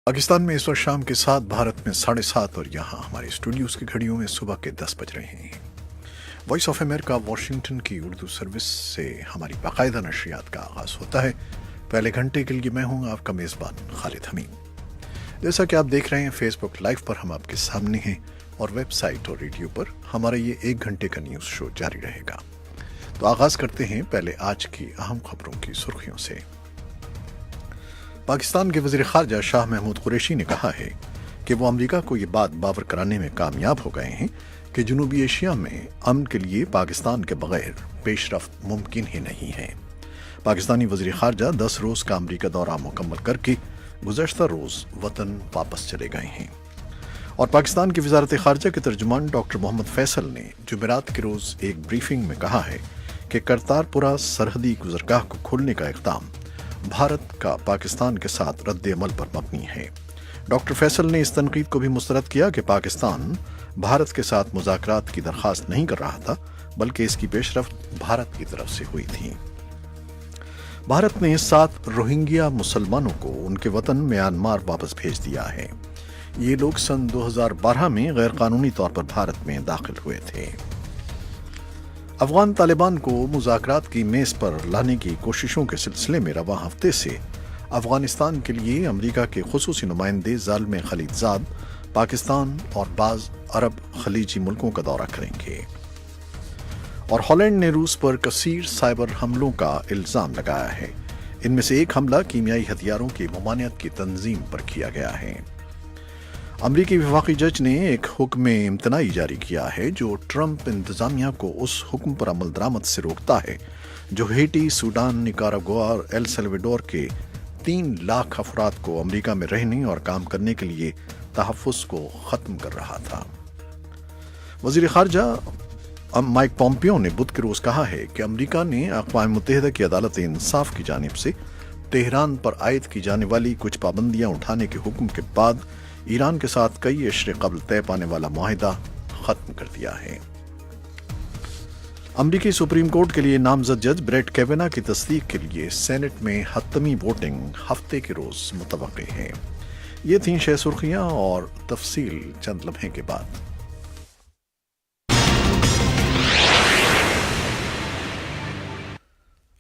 पाकिस्तान में इस वक्त शाम के 7, भारत में 7:30 और यहाँ हमारे स्टूडियोज़ की घड़ियों में सुबह के 10 बज रहे हैं। वॉइस ऑफ अमेरिका वाशिंगटन की उर्दू सर्विस से हमारी बाकायदा नशरियात का आगाज़ होता है। पहले घंटे के लिए मैं हूँ आपका मेज़बान खालिद हमीद। जैसा कि आप देख रहे हैं, फेसबुक लाइव पर हम आपके सामने हैं और वेबसाइट और रेडियो पर हमारा ये 1 घंटे का न्यूज़ शो जारी रहेगा। तो आगाज़ करते हैं पहले आज की अहम खबरों की सुर्खियों से। पाकिस्तान के वज़ीर ख़ारजा शाह महमूद कुरैशी ने कहा है कि वो अमेरिका को ये बात बावर कराने में कामयाब हो गए हैं कि जनूबी एशिया में अमन के लिए पाकिस्तान के बगैर पेशरफ्त मुमकिन ही नहीं है। पाकिस्तानी वज़ीर ख़ारजा 10 रोज़ का अमेरिका दौरा मुकम्मल करके गुज़श्ता रोज़ वतन वापस चले गए हैं। और पाकिस्तान की वज़ारत ख़ारजा के तर्जुमान डॉक्टर मोहम्मद फैसल ने जुमेरात के रोज़ एक ब्रीफिंग में कहा है कि करतारपुरा सरहदी गुज़रगाह को खोलने का इक़दाम भारत का पाकिस्तान के साथ रद्द-ए-अमल पर मबनी है। डॉक्टर फैसल ने इस तनकीद को भी मुस्तरद किया कि पाकिस्तान भारत के साथ मुज़ाकरात की दरख्वास्त नहीं कर रहा था, बल्कि इसकी पेशरफ्त भारत की तरफ से हुई थी। भारत ने 7 रोहिंग्या मुसलमानों को उनके वतन म्यांमार वापस भेज दिया है। ये लोग सन 2012 में गैर कानूनी तौर पर भारत में दाखिल हुए थे। अफगान तालिबान को मुज़ाकरात की मेज़ पर लाने की कोशिशों के सिलसिले में रवां हफ्ते से अफगानिस्तान के लिए अमेरिका के खुसूसी नुमाइंदे ज़ालिम खलीलज़ाद पाकिस्तान और बाज़ अरब खलीजी मुल्कों का दौरा करेंगे। और हॉलैंड ने रूस पर कसीर साइबर हमलों का इल्ज़ाम लगाया है। इनमें से एक हमला कीमियाई हथियारों की ममानियत की तंजीम पर किया गया है। अमरीकी वफाकी जज ने एक हुक्म इम्तनाई जारी किया है जो ट्रंप इंतजामिया को उस हुक्म पर अमल दरामद से रोकता है जो हेटी, सूडान, निकारागुआ और एल सल्वाडोर के 3 लाख अफराद को अमरीका में रहने और काम करने के लिए तहफ़्फ़ुज़ को ख़त्म कर रहा था। वज़ीर ख़ारजा माइक पॉम्पियो ने बुध के रोज़ कहा है कि अमरीका ने अक़वाम मुत्तहिदा की अदालत इंसाफ की जानिब से तेहरान पर आयद की जाने वाली कुछ पाबंदियाँ उठाने के हुक्म के बाद ईरान के साथ कई अशरे कबल तय पाने वाला मुआहिदा खत्म कर दिया है। अमरीकी सुप्रीम कोर्ट के लिए नामजद जज ब्रेट कैवेना की तस्दीक के लिए सेनेट में हतमी वोटिंग हफ्ते के रोज मुतवक्की है। ये थीं 6 सुर्खियां और तफसील चंद लम्हे के बाद।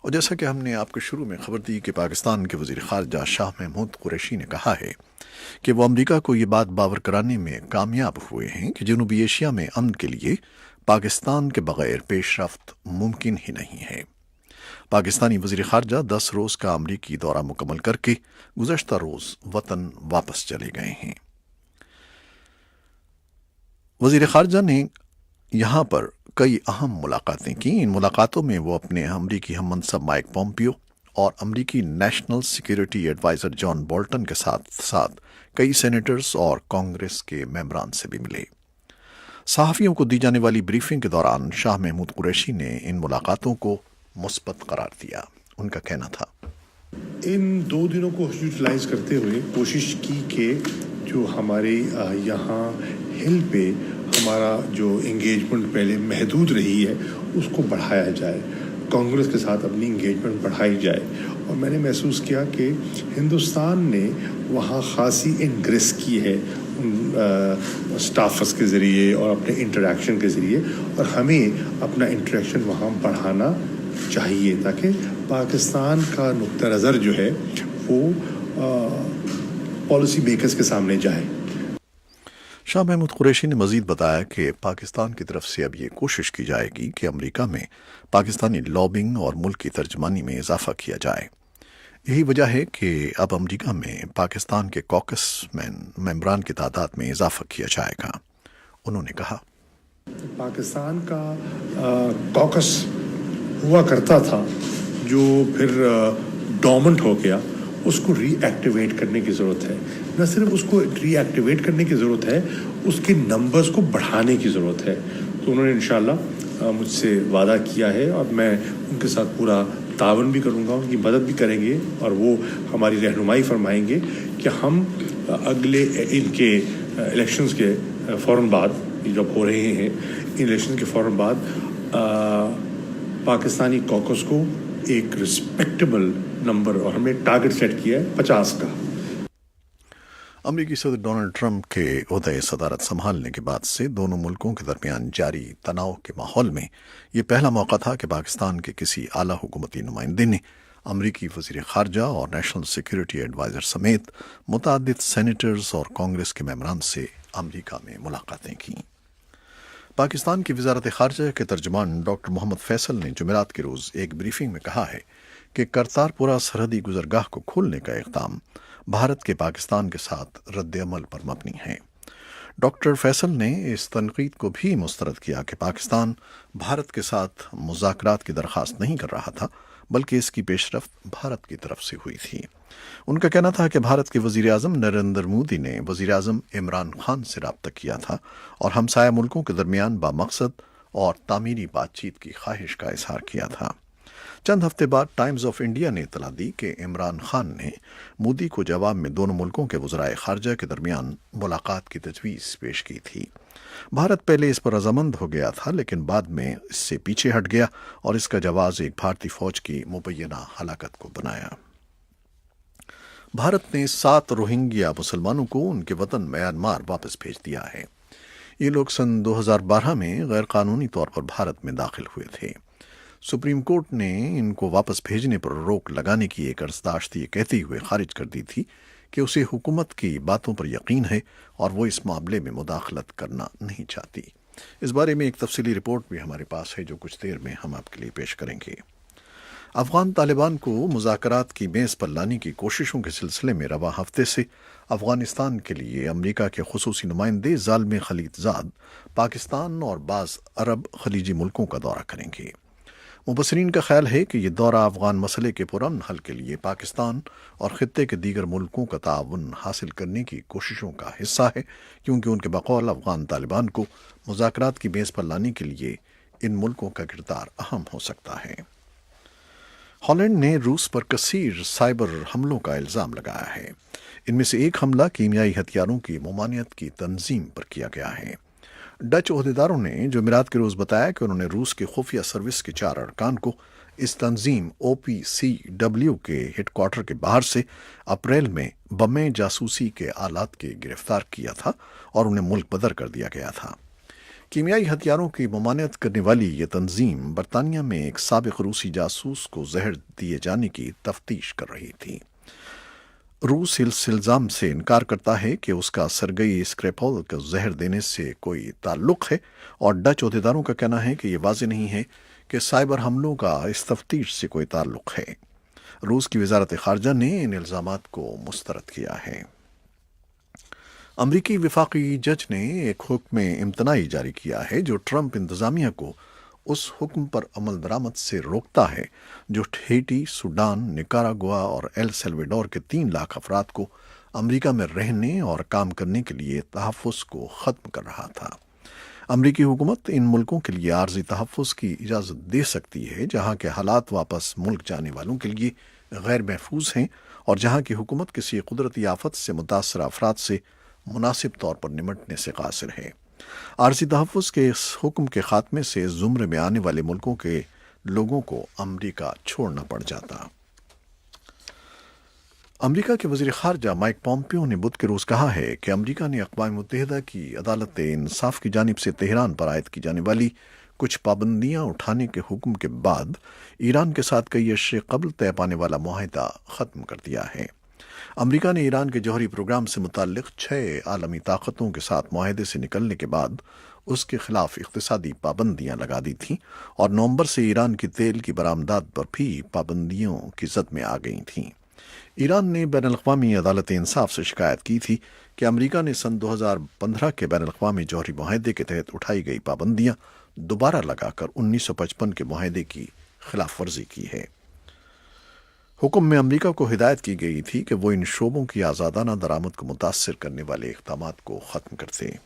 और जैसा कि हमने आपको शुरू में खबर दी कि पाकिस्तान के वज़ीर ख़ारजा शाह महमूद कुरैशी ने कहा है कि वो अमेरिका को ये बात बावर कराने में कामयाब हुए हैं कि जनूबी एशिया में अमन के लिए पाकिस्तान के बगैर पेशरफ्त मुमकिन ही नहीं है। पाकिस्तानी वज़ीर ख़ारजा 10 रोज़ का अमरीकी दौरा मुकम्मल करके गुज़श्ता रोज़ वतन वापस चले गए हैं। वज़ीर ख़ारजा ने यहाँ पर कई अहम मुलाकातें की। इन मुलाकातों में वो अपने अमरीकी हममनसब माइक पॉम्पियो और अमरीकी national security adviser John Bolton के साथ साथ कई सेनेटर्स और कांग्रेस के मेंबरान से भी मिले। सहाफ़ियों को दी जाने वाली ब्रीफिंग के दौरान शाह महमूद कुरैशी ने इन मुलाकातों को मुस्बत करार दिया। उनका कहना था, इन 2 दिनों को यूटिलाइज करते हुए कोशिश की कि जो हमारे यहाँ हिल पे हमारा जो इंगेजमेंट पहले महदूद रही है उसको बढ़ाया जाए, कांग्रेस के साथ अपनी इंगेजमेंट बढ़ाई जाए। और मैंने महसूस किया कि हिंदुस्तान ने वहाँ ख़ासी इंग्रेस की है स्टाफर्स के ज़रिए और अपने इंटरेक्शन के ज़रिए, और हमें अपना इंटरेक्शन वहाँ बढ़ाना चाहिए ताकि पाकिस्तान का नुक्ता नज़र जो है वो पॉलिसी मेकर्स के सामने जाए। शाह महमूद कुरैशी ने मजीद बताया कि पाकिस्तान की तरफ से अब ये कोशिश की जाएगी कि अमेरिका में पाकिस्तानी लॉबिंग और मुल्क की तर्जमानी में इजाफा किया जाए। यही वजह है कि अब अमेरिका में पाकिस्तान के कॉकस मेंबरान की तादाद में इजाफा किया जाएगा। उन्होंने कहा, पाकिस्तान का कॉकस हुआ करता था जो फिर डोमेंट हो गया, उसको रीएक्टिवेट करने की ज़रूरत है। न सिर्फ उसको रीएक्टिवेट करने की ज़रूरत है, उसके नंबर्स को बढ़ाने की ज़रूरत है। तो उन्होंने इंशाल्लाह मुझसे वादा किया है और मैं उनके साथ पूरा तावन भी करूँगा, उनकी मदद भी करेंगे और वो हमारी रहनुमाई फरमाएंगे कि हम अगले इनके इलेक्शंस के फ़ौरन बाद, जब हो रहे हैं इन इलेक्शन के फ़ौरन बाद, पाकिस्तानी कॉकस को एक रिस्पेक्टेबल नंबर, और हमने टारगेट सेट किया है 50 का। अमरीकी सदर डोनाल्ड ट्रंप के ओहदे सदारत संभालने के बाद से दोनों मुल्कों के दरमियान जारी तनाव के माहौल में ये पहला मौका था कि पाकिस्तान के किसी आला हुकूमती नुमाइंदे ने अमरीकी वज़ीर ख़ारजा और नेशनल सिक्योरिटी एडवाइज़र समेत मुतअद्दिद सेनेटर्स और कांग्रेस के मेंबरान से अमरीका में मुलाकातें की। पाकिस्तान की वज़ारत ख़ारजा के तर्जुमान डॉक्टर मोहम्मद फैसल ने जुमेरात के रोज़ एक ब्रीफिंग में कहा है कि करतारपुरा सरहदी गुज़रगाह को खोलने का इक़दाम भारत के पाकिस्तान के साथ रद्द-ए-अमल पर मबनी है। डॉक्टर फैसल ने इस तनकीद को भी मुस्तरद किया कि पाकिस्तान भारत के साथ मुज़ाकरात की दरख्वास्त नहीं कर रहा था, बल्कि इसकी पेशरफ्त भारत की तरफ से हुई थी। उनका कहना था कि भारत के वज़ीर आज़म नरेंद्र मोदी ने वज़ीर आज़म इमरान खान से रब्ता किया था और हमसाया मुल्कों के दरमियान बामकसद और तामीरी बातचीत की ख्वाहिश का इजहार किया था। चंद हफ्ते बाद टाइम्स ऑफ इंडिया ने इतला दी कि इमरान खान ने मोदी को जवाब में दोनों मुल्कों के वज़राए ख़ारजा के दरमियान मुलाकात की तजवीज़ पेश की थी। भारत पहले इस पर रजामंद हो गया था, लेकिन बाद में इससे पीछे हट गया और इसका जवाब एक भारतीय फ़ौज की मुबैना हलाकत को बनाया। भारत ने 7 रोहिंग्या मुसलमानों को उनके वतन म्यांमार वापस भेज दिया है। ये लोग सन 2012 में गैर कानूनी तौर पर भारत में दाखिल हुए थे। सुप्रीम कोर्ट ने इनको वापस भेजने पर रोक लगाने की एक अर्जदाश्त ये कहते हुए खारिज कर दी थी कि उसे हुकूमत की बातों पर यकीन है और वो इस मामले में मुदाखलत करना नहीं चाहती। इस बारे में एक तफसीली रिपोर्ट भी हमारे पास है, जो कुछ देर में हम आपके लिए पेश करेंगे। अफगान तालिबान को मुज़ाकरात की मेज़ पर लाने की कोशिशों के सिलसिले में रवा हफ्ते से अफगानिस्तान के लिए अमरीका के खुसूसी नुमाइंदे ज़ालिम खलीलज़ाद पाकिस्तान और बाज़ अरब खलीजी मुल्कों का दौरा करेंगे। मुबसरीन का ख्याल है कि यह दौरा अफगान मसले के पुरअमन हल के लिए पाकिस्तान और खित्ते के दीगर मुल्कों का ताउन हासिल करने की कोशिशों का हिस्सा है, क्योंकि उनके बकौल अफगान तालिबान को मुज़ाकरात की मेज़ पर लाने के लिए इन मुल्कों का किरदार अहम हो सकता है। हॉलैंड ने रूस पर कसीर साइबर हमलों का इल्ज़ाम लगाया है। इनमें से एक हमला कीमियाई हथियारों की ममानियत की तंजीम पर किया गया है। डच ओहदेदारों ने जुमेरात के रोज़ बताया कि उन्होंने रूस के खुफिया सर्विस के 4 अरकान को इस तंजीम OPCW के हेडक्वार्टर के बाहर से अप्रैल में बमें जासूसी के आलात के गिरफ्तार किया था और उन्हें मुल्क बदर कर दिया गया था। कीमियाई हथियारों की ममानियत करने वाली ये तंजीम बरतानिया में एक साबिक रूसी जासूस को जहर दिए जाने की तफ्तीश कर रही थी। रूस इस इल्ज़ाम से इनकार करता है कि उसका सरगई स्क्रेपोल को जहर देने से कोई ताल्लुक है, और डच ओहदेदारों का कहना है कि यह वाज़ेह नहीं है कि साइबर हमलों का इस तफ्तीश से कोई ताल्लुक है। रूस की वज़ारत ख़ारजा ने इन इल्ज़ामात को मुस्तरद किया है। अमरीकी वफाकी जज ने एक हुक्म इम्तनाई जारी किया है जो ट्रंप इंतज़ामिया को उस हुक्म पर अमल दरामद से रोकता है जो हैती, सूडान, निकारागुआ और एल सल्वाडोर के 3 लाख अफराद को अमरीका में रहने और काम करने के लिए तहफ़्फ़ुज़ को ख़त्म कर रहा था। अमरीकी हुकूमत इन मुल्कों के लिए आर्जी तहफ़्फ़ुज़ की इजाज़त दे सकती है जहाँ के हालात वापस मुल्क जाने वालों के लिए गैर महफूज हैं और जहाँ की हुकूमत किसी कुदरती आफत से मुतासर अफराद से मुनासिब तौर पर निमटने से कासिर है। आर्जी तहफ़्फ़ुज़ के इस हुक्म के खात्मे से इस ज़ुमरे में आने वाले मुल्कों के लोगों को अमरीका छोड़ना पड़ जाता। अमरीका के वज़ीर ख़ारजा माइक पॉम्पियो ने बुध के रोज़ कहा है कि अमरीका ने अक़वाम मुत्तहिदा की अदालत इंसाफ की जानिब से तेहरान पर आयद की जाने वाली कुछ पाबंदियाँ उठाने के हुक्म के बाद ईरान के साथ कई अरसे क़ब्ल तय पाने वाला मुआहिदा ख़त्म कर दिया है। अमरीका ने ईरान के जौहरी प्रोग्राम से मुताल्लिक़ 6 आलमी ताकतों के साथ मुआहिदे से निकलने के बाद उसके खिलाफ इक़्तिसादी पाबंदियाँ लगा दी थीं और नवंबर से ईरान की तेल की बरामदात पर भी पाबंदियों की जद में आ गई थीं। ईरान ने बैनुल-अक़वामी अदालत इंसाफ से शिकायत की थी कि अमरीका ने सन 2015 के बैनुल-अक़वामी जौहरी मुआहिदे के तहत उठाई गई पाबंदियाँ दोबारा लगाकर 1955 के मुआहिदे की खिलाफ वर्जी की है। हुक्म में अमरीका को हिदायत की गई थी कि वो इन शोबों की आज़ादाना दरामद को मुतासर करने वाले इक़दामात को ख़त्म कर दें।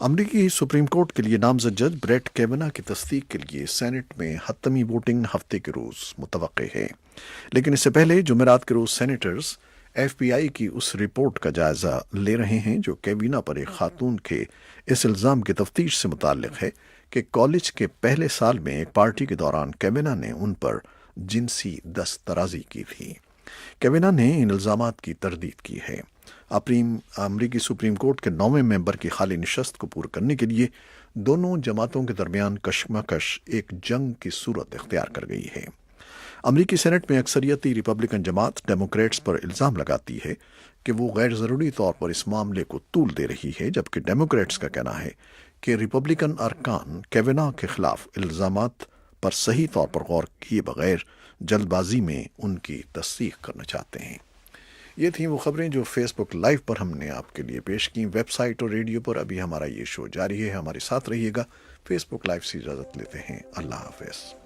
अमरीकी सुप्रीम कोर्ट के लिए नामज़द जज ब्रेट कैवेना की तस्दीक के लिए सेनेट में हतमी वोटिंग हफ्ते के रोज़ मुतवक्के है, लेकिन इससे पहले जुमेरात के रोज़ सेनेटर्स FBI की उस रिपोर्ट का जायज़ा ले रहे हैं जो कैवेना पर एक खातून के इस इल्ज़ाम की तफ्तीश से मुताल्लिक़ है कि कॉलेज के पहले साल में एक पार्टी के दौरान कैवेना ने उन पर जिनसी दस्तराजी की थी। कैवेना ने इन इल्ज़ामात की तरदीद की है। अमरीकी सुप्रीम कोर्ट के 9वें मेंबर की खाली नशस्त को पूरा करने के लिए दोनों जमातों के दरमियान कशमकश एक जंग की सूरत इख्तियार कर गई है। अमरीकी सेनेट में अक्सरियती रिपब्लिकन जमात डेमोक्रेट्स पर इल्ज़ाम लगाती है कि वो गैर ज़रूरी तौर पर इस मामले को तूल दे रही है, जबकि डेमोक्रेट्स का कहना है कि रिपब्लिकन अरकान कैवेना के खिलाफ इल्ज़ामात पर सही तौर पर गौर किए बगैर जल्दबाजी में उनकी तस्दीक करना चाहते हैं। ये थी वो खबरें जो फेसबुक लाइव पर हमने आपके लिए पेश की। वेबसाइट और रेडियो पर अभी हमारा ये शो जारी है, हमारे साथ रहिएगा। फेसबुक लाइव से इजाज़त लेते हैं। अल्लाह हाफ़िज़।